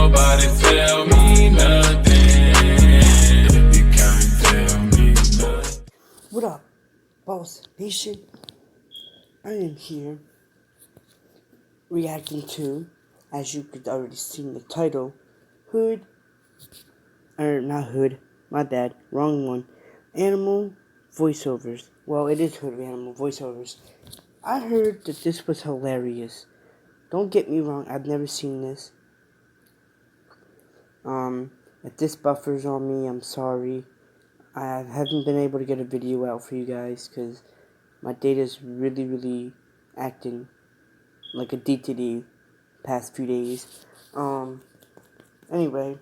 nobody tell me nothing. You can't tell me nothing. What up, Boss Nation? I am here reacting to, as you could already see in the title, not Hood, my bad, wrong one, Animal voiceovers. Well, it is Hood Animal voiceovers. I heard that this was hilarious. Don't get me wrong, I've never seen this. If this buffers on me, I'm sorry. I haven't been able to get a video out for you guys because my data's really acting like a DTD past few days. Anyway,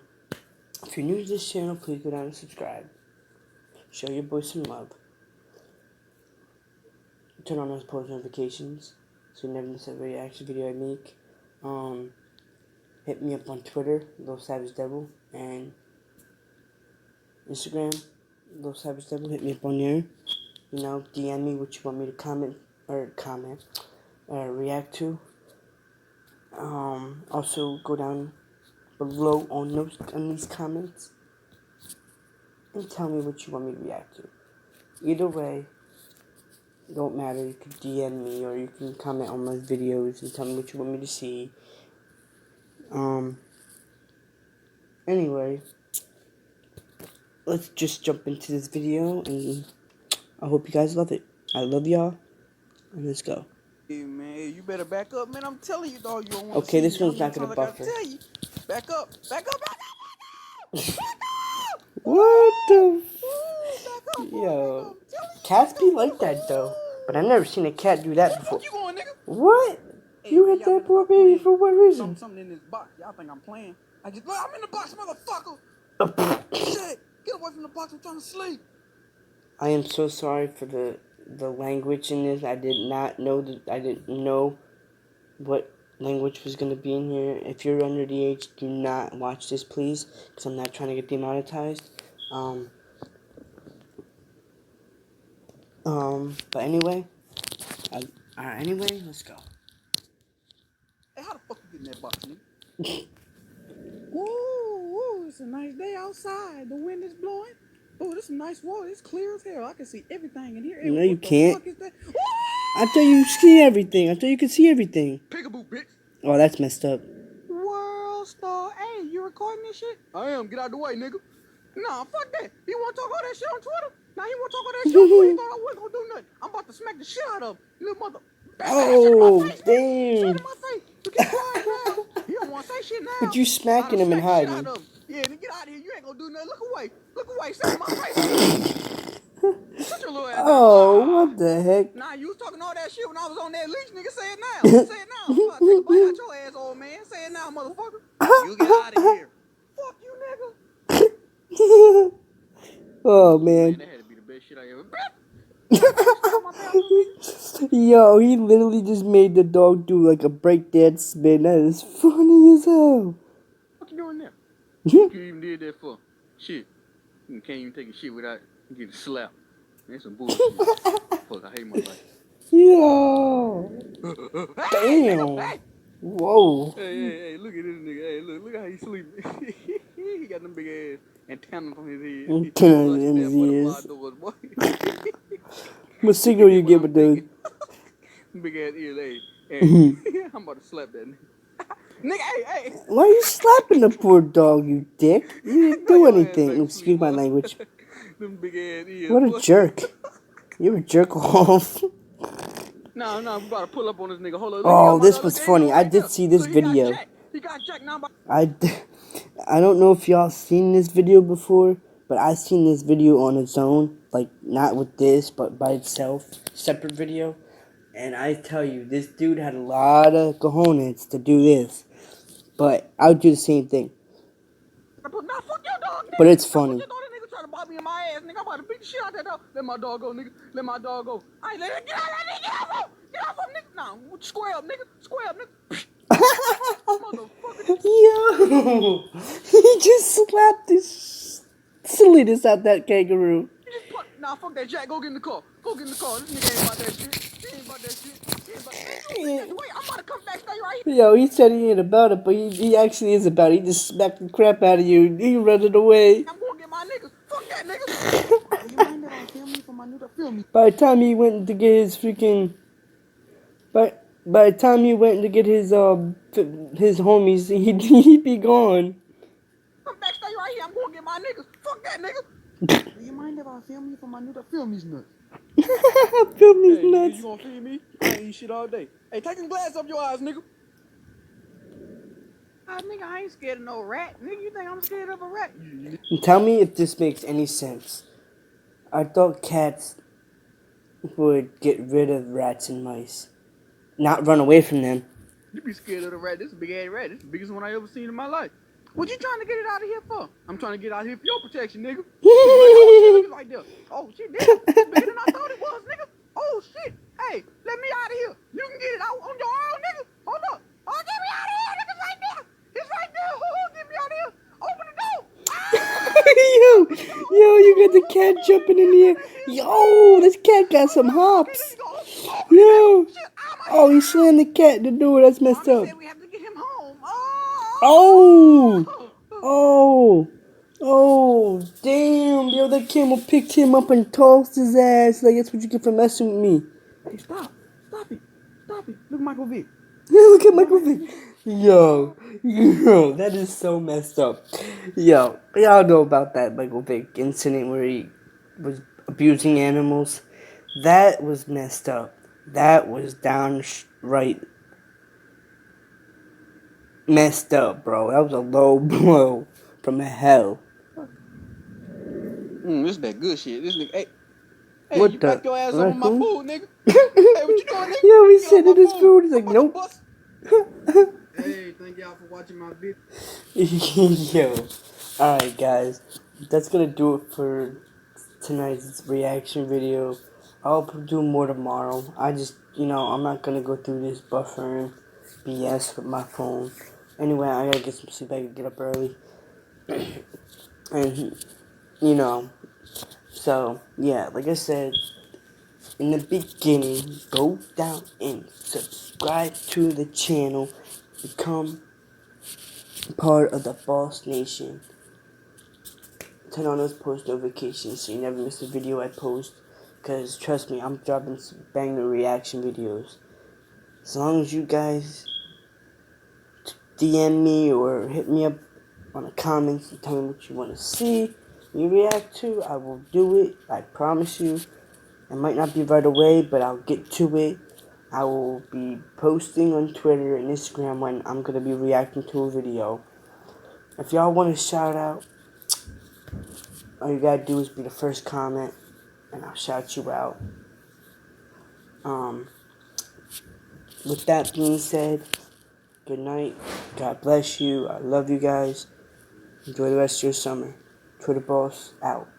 if you're new to this channel, please go down and subscribe. Show your boy some love. Turn on those post notifications so you never miss a reaction video I make. Hit me up on Twitter, lilsavagedevil, and Instagram, lilsavagedevil. Hit me up on there. You know, DM me what you want me to react to. Also go down below on these comments and tell me what you want me to react to. Either way, don't matter. You can DM me or you can comment on my videos and tell me what you want me to see. Anyway, let's just jump into this video, and I hope you guys love it. I love y'all, and let's go. Hey, man, you better back up, man. I'm telling you, dog. You don't want Okay, this one's not gonna buffer. I tell you, back up. What the? Back up, Yo, cats be like that though, but I've never seen a cat do that before. You going, nigga? What? Hey, You hit that poor baby for what reason? Something in this box. Y'all think I'm playing? I'm in the box, motherfucker. Shit, get away from the box. I'm trying to sleep. I am so sorry for the language in this. I didn't know what language was going to be in here. If you're under the age, do not watch this, please, because I'm not trying to get demonetized. But anyway, let's go. Hey, how the fuck you get in that box, nigga? Ooh, it's a nice day outside. The wind is blowing. Oh, this is nice water. It's clear as hell. I can see everything in here. No, you can't. I thought you see everything. I thought you could see everything. Peekaboo, bitch. Oh, that's messed up. World star. Hey, you recording this shit? I am. Get out the way, nigga. Nah, fuck that. You want to talk all that shit on Twitter? Nah, you want to talk all that shit on Twitter? You thought I wasn't going to do nothing. I'm about to smack the shit out of him. Little mother. Oh, damn. Shit in my face. You get quiet now. You don't want to say shit now. But you smacking him and hiding. Yeah, then get out of here. You ain't going to do nothing. Look away. Look away. Sit in my face. Shut your little ass down. Oh, what the heck? Nah, you was talking all that shit when I was on that leash, nigga. Say it now. Say it now. I'm about to take a bite out your ass, old man. Say it now, motherfucker. You get out of here. Fuck you, nigga. Oh, man. That had to be the best shit I ever. Yo, he literally just made the dog do like a breakdance spin. That is funny as hell. What you doing there? What you even did that for? Shit. You can't even take a shit without getting slapped. That's some bullshit. Fuck, I hate my life. Yo. Damn. Hey. Whoa. Hey, look at this nigga. Hey, look how he sleeping. He got them big ass antennas on his head. Antennas in his ears. What signal you give a dude? Big ass ears, hey. I'm about to slap that nigga. Nigga, hey. Why are you slapping the poor dog, you dick? You didn't do anything. Excuse my language. Them big ass ears. What a jerk. You're a jerk off. No, I'm about to pull up on this nigga. Hold on. Oh, this was funny. I did see this video. He got jacked now. I don't know if y'all seen this video before, but I seen this video on its own. Like, not with this, but by itself. Separate video. And I tell you, this dude had a lot of cojones to do this. But I would do the same thing. But it's funny. Me in my ass, nigga. I'm about to beat the shit out that dog. Let my dog go, nigga. Let my dog go. I ain't let it get out of that nigga. Get off him, nigga. Nah, square up, nigga. Square up, nigga. Motherfucker. Yo, he just slapped the silliness out that kangaroo. You just put, nah, fuck that, Jack. Go get in the car. Go get in the car. This nigga ain't about that shit. He ain't about that shit. shit, but you ain't wait. I'm about to come back, stay right here. Yo, he said he ain't about it, but he actually is about it. He just smacked the crap out of you. He running away. I'm gonna get my niggas. Fuck that nigga. Hey, you mind if I film me for my nigga? Film me. By the time he went to get his freaking, by the time he went to get his homies, he'd be gone. Come back, stay right here. I'm gonna get my niggas. Fuck that nigga. Do you mind if I film you for my nigga? Film these nuts. Film these Hey, nuts. nigga, you gonna feed me? I ain't eat shit all day. Hey, take them glasses off your eyes, nigga. Nigga, I ain't scared of no rat. Nigga, you think I'm scared of a rat? Tell me if this makes any sense. I thought cats would get rid of rats and mice, not run away from them. You be scared of the rat. This is a big ass rat. This is the biggest one I ever seen in my life. What you trying to get it out of here for? I'm trying to get out of here for your protection, nigga. Oh, shit, right there. Oh, shit, damn. It's bigger than I thought it was, nigga. Oh, shit. Hey, let me out of here. You can get it out on your own, nigga. Hold up. Oh, get me out of here. Nigga's right there. It's right there. Oh, get me out of here. Open the door. Yo, you got the cat jumping in the air. Yo, this cat got some hops. Yo. Oh, he slammed the cat in the door. That's messed up. We have to get him home. Oh. Oh. Oh, damn. Yo, that camel picked him up and tossed his ass. Like, that's what you get for messing with me. Hey, stop. Stop it. Stop it. Look, Michael Vick. Look at Michael Vick. Yo, that is so messed up. Yo, y'all know about that Michael Vick incident where he was abusing animals. That was messed up. That was downright messed up, bro. That was a low blow from hell. This is that good shit. This nigga, hey, What you the back your ass up on my raccoon? food, nigga. Hey, what you doing, nigga? Yo, he Get said off it my is food. food. He's like, I'm about to nope. bust. Hey, thank y'all for watching my video. Yo, alright guys, that's gonna do it for tonight's reaction video. I'll do more tomorrow. I just, I'm not gonna go through this buffering BS with my phone. Anyway, I gotta get some sleep. I gotta get up early. And, so, yeah, like I said in the beginning, go down and subscribe to the channel. Become part of the Boss Nation. Turn on those post notifications so you never miss a video I post. Because trust me, I'm dropping some banger reaction videos. As long as you guys DM me or hit me up on the comments and tell me what you want to see me react to, I will do it. I promise you. It might not be right away, but I'll get to it. I will be posting on Twitter and Instagram when I'm going to be reacting to a video. If y'all want a shout out, all you gotta do is be the first comment, and I'll shout you out. With that being said, good night. God bless you. I love you guys. Enjoy the rest of your summer. TroyDaBoss out.